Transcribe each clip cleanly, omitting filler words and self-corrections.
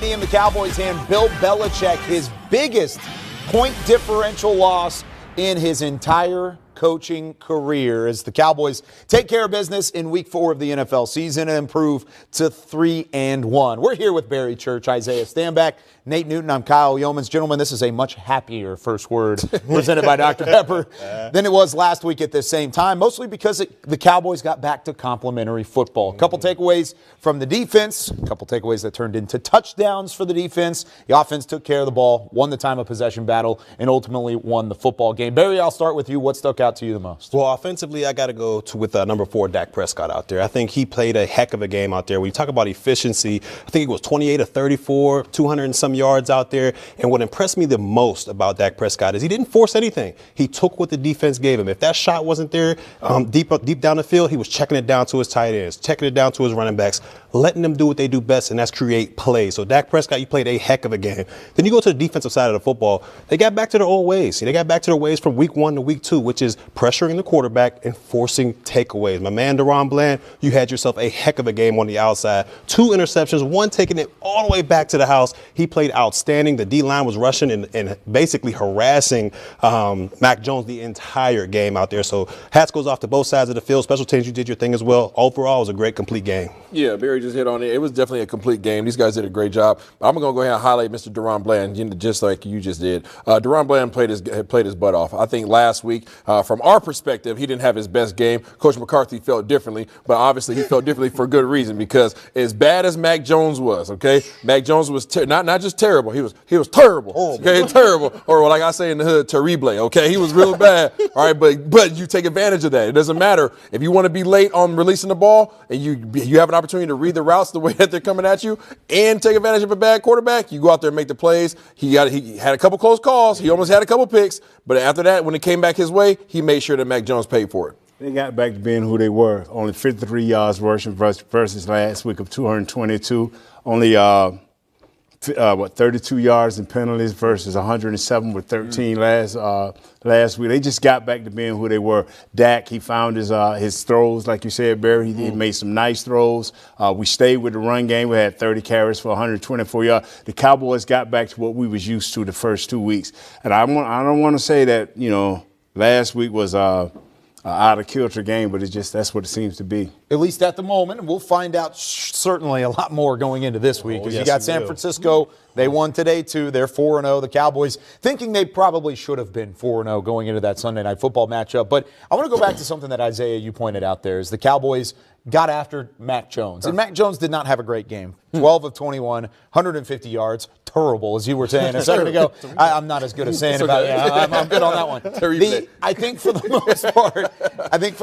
knee in the Cowboys' hand. Bill Belichick, his biggest point differential loss in his entire coaching career as the Cowboys take care of business in week 4 of the NFL season and improve to 3-1. We're here with Barry Church, Isaiah Stanback, Nate Newton. I'm Kyle Yeomans. Gentlemen, this is a much happier first word presented by Dr. Pepper than it was last week at this same time, mostly because the Cowboys got back to complimentary football. A couple takeaways from the defense, a couple takeaways that turned into touchdowns for the defense. The offense took care of the ball, won the time of possession battle, and ultimately won the football game. Barry, I'll start with you. What stuck out to you the most? Well, offensively, I got to go with number 4, Dak Prescott out there. I think he played a heck of a game out there. When you talk about efficiency, I think it was 28 of 34, 200 and some yards out there. And what impressed me the most about Dak Prescott is he didn't force anything. He took what the defense gave him. If that shot wasn't there deep down the field, he was checking it down to his tight ends, checking it down to his running backs, letting them do what they do best, and that's create plays. So Dak Prescott, you played a heck of a game. Then you go to the defensive side of the football. They got back to their old ways. They got back to their ways from week 1 to week 2, which is pressuring the quarterback and forcing takeaways. My man, DaRon Bland, you had yourself a heck of a game on the outside. 2 interceptions, 1 taking it all the way back to the house. He played outstanding. The D-line was rushing and basically harassing Mac Jones the entire game out there. So hats goes off to both sides of the field. Special teams, you did your thing as well. Overall, it was a great, complete game. Yeah, Barry just hit on it. It was definitely a complete game. These guys did a great job. I'm going to go ahead and highlight Mr. DaRon Bland, just like you just did. DaRon Bland played his butt off. I think last week, from our perspective, he didn't have his best game. Coach McCarthy felt differently, but obviously he felt differently for good reason, because as bad as Mac Jones was, okay, Mac Jones was not just terrible. He was terrible. Okay, terrible. Or like I say in the hood, terrible. Okay, he was real bad. All right, but you take advantage of that. It doesn't matter if you want to be late on releasing the ball and you have an opportunity to read the routes the way that they're coming at you and take advantage of a bad quarterback. You go out there and make the plays. He had a couple close calls. He almost had a couple picks, but after that, when it came back his way, he made sure that Mac Jones paid for it. They got back to being who they were. Only 53 yards rushing versus last week of 222. Only 32 yards in penalties versus 107 with 13 last week. They just got back to being who they were. Dak, he found his throws, like you said, Barry. He made some nice throws. We stayed with the run game. We had 30 carries for 124 yards. The Cowboys got back to what we was used to the first 2 weeks. And I don't want to say that, last week was out of kilter game, but that's what it seems to be. At least at the moment, and we'll find out certainly a lot more going into this week. Because you got San Francisco, they won today too. They're 4-0. The Cowboys thinking they probably should have been 4-0 going into that Sunday Night Football matchup. But I want to go back to something that, Isaiah, you pointed out there, is the Cowboys got after Mac Jones. And Mac Jones did not have a great game. 12 of 21, 150 yards. Terrible, as you were saying a second ago. I'm not as good at saying about it. I'm good on that one. I think for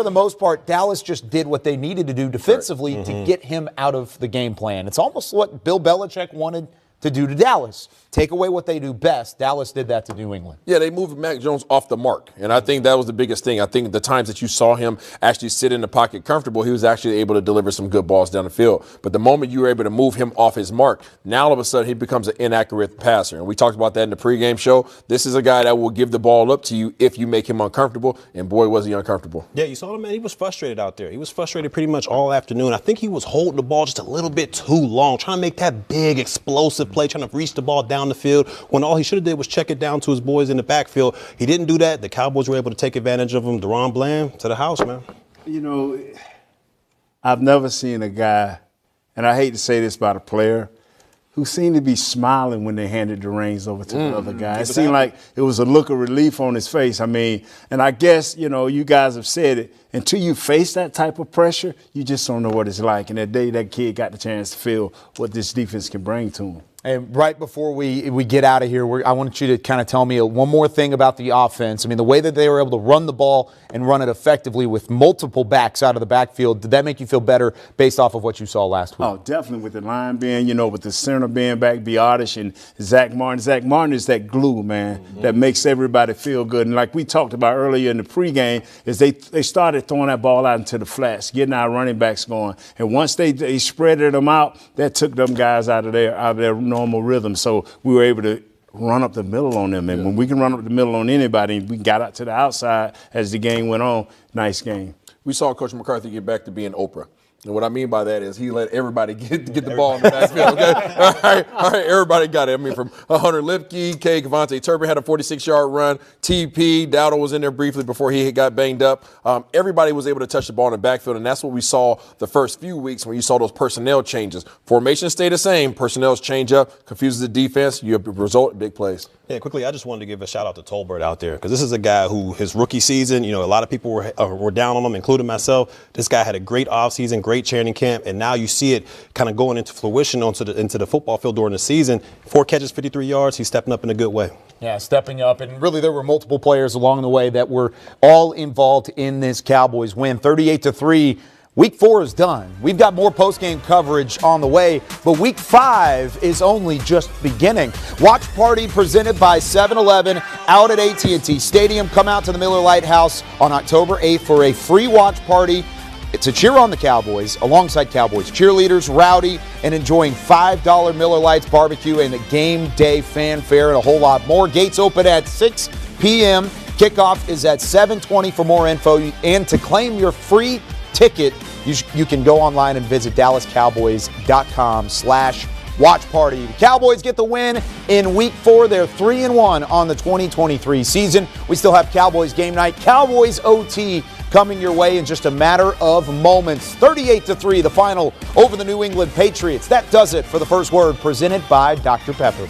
the most part, Dallas just did what they needed to do defensively to get him out of the game plan. It's almost what Bill Belichick wanted to do to Dallas. Take away what they do best. Dallas did that to New England. Yeah, they moved Mac Jones off the mark, and I think that was the biggest thing. I think the times that you saw him actually sit in the pocket comfortable, he was actually able to deliver some good balls down the field. But the moment you were able to move him off his mark, now all of a sudden he becomes an inaccurate passer. And we talked about that in the pregame show. This is a guy that will give the ball up to you if you make him uncomfortable, and boy, was he uncomfortable. Yeah, you saw him, man. He was frustrated out there. He was frustrated pretty much all afternoon. I think he was holding the ball just a little bit too long, trying to make that big, explosive play, trying to reach the ball down the field, when all he should have did was check it down to his boys in the backfield. He didn't do that. The Cowboys were able to take advantage of him. DaRon Bland to the house, man. I've never seen a guy, and I hate to say this about a player, who seemed to be smiling when they handed the reins over to the other guy. It seemed like it was a look of relief on his face. I mean, and I guess, you guys have said it, until you face that type of pressure, you just don't know what it's like. And that day, that kid got the chance to feel what this defense can bring to him. And right before we get out of here, I want you to kind of tell me one more thing about the offense. I mean, the way that they were able to run the ball and run it effectively with multiple backs out of the backfield, did that make you feel better based off of what you saw last week? Oh, definitely, with the line being, with the center being back, Biotish and Zach Martin. Zach Martin is that glue, man, that makes everybody feel good. And like we talked about earlier in the pregame, is they started throwing that ball out into the flats, getting our running backs going. And once they spreaded them out, that took them guys out of their normal rhythm. So we were able to run up the middle on them. And when we can run up the middle on anybody, we got out to the outside as the game went on. Nice game. We saw Coach McCarthy get back to being Oprah. And what I mean by that is he let everybody get the ball in the backfield. Okay, all right, everybody got it. I mean, from Hunter Lipke, K. Devontae Turpin had a 46-yard run. TP Dowdle was in there briefly before he got banged up. Everybody was able to touch the ball in the backfield, and that's what we saw the first few weeks when you saw those personnel changes. Formations stay the same. Personnel's change up, confuses the defense. You result big plays. Yeah, quickly, I just wanted to give a shout out to Tolbert out there because this is a guy who his rookie season, a lot of people were down on him, including myself. This guy had a great offseason, great training camp, and now you see it kind of going into fruition into the football field during the season. 4 catches, 53 yards. He's stepping up in a good way. Yeah, stepping up. And really there were multiple players along the way that were all involved in this Cowboys win. 38-3. Week 4 is done. We've got more post-game coverage on the way, but Week 5 is only just beginning. Watch party presented by 7-Eleven out at AT&T Stadium. Come out to the Miller Lite House on October 8th for a free watch party to cheer on the Cowboys alongside Cowboys cheerleaders, rowdy, and enjoying $5 Miller Lites barbecue and a game day fanfare and a whole lot more. Gates open at 6 p.m. Kickoff is at 7:20. For more info and to claim your free ticket, you can go online and visit DallasCowboys.com/watch party. The Cowboys get the win in Week 4. They're 3-1 on the 2023 season. We still have Cowboys game night, Cowboys OT coming your way in just a matter of moments. 38-3, the final over the New England Patriots. That does it for the First Word, presented by Dr. Pepper.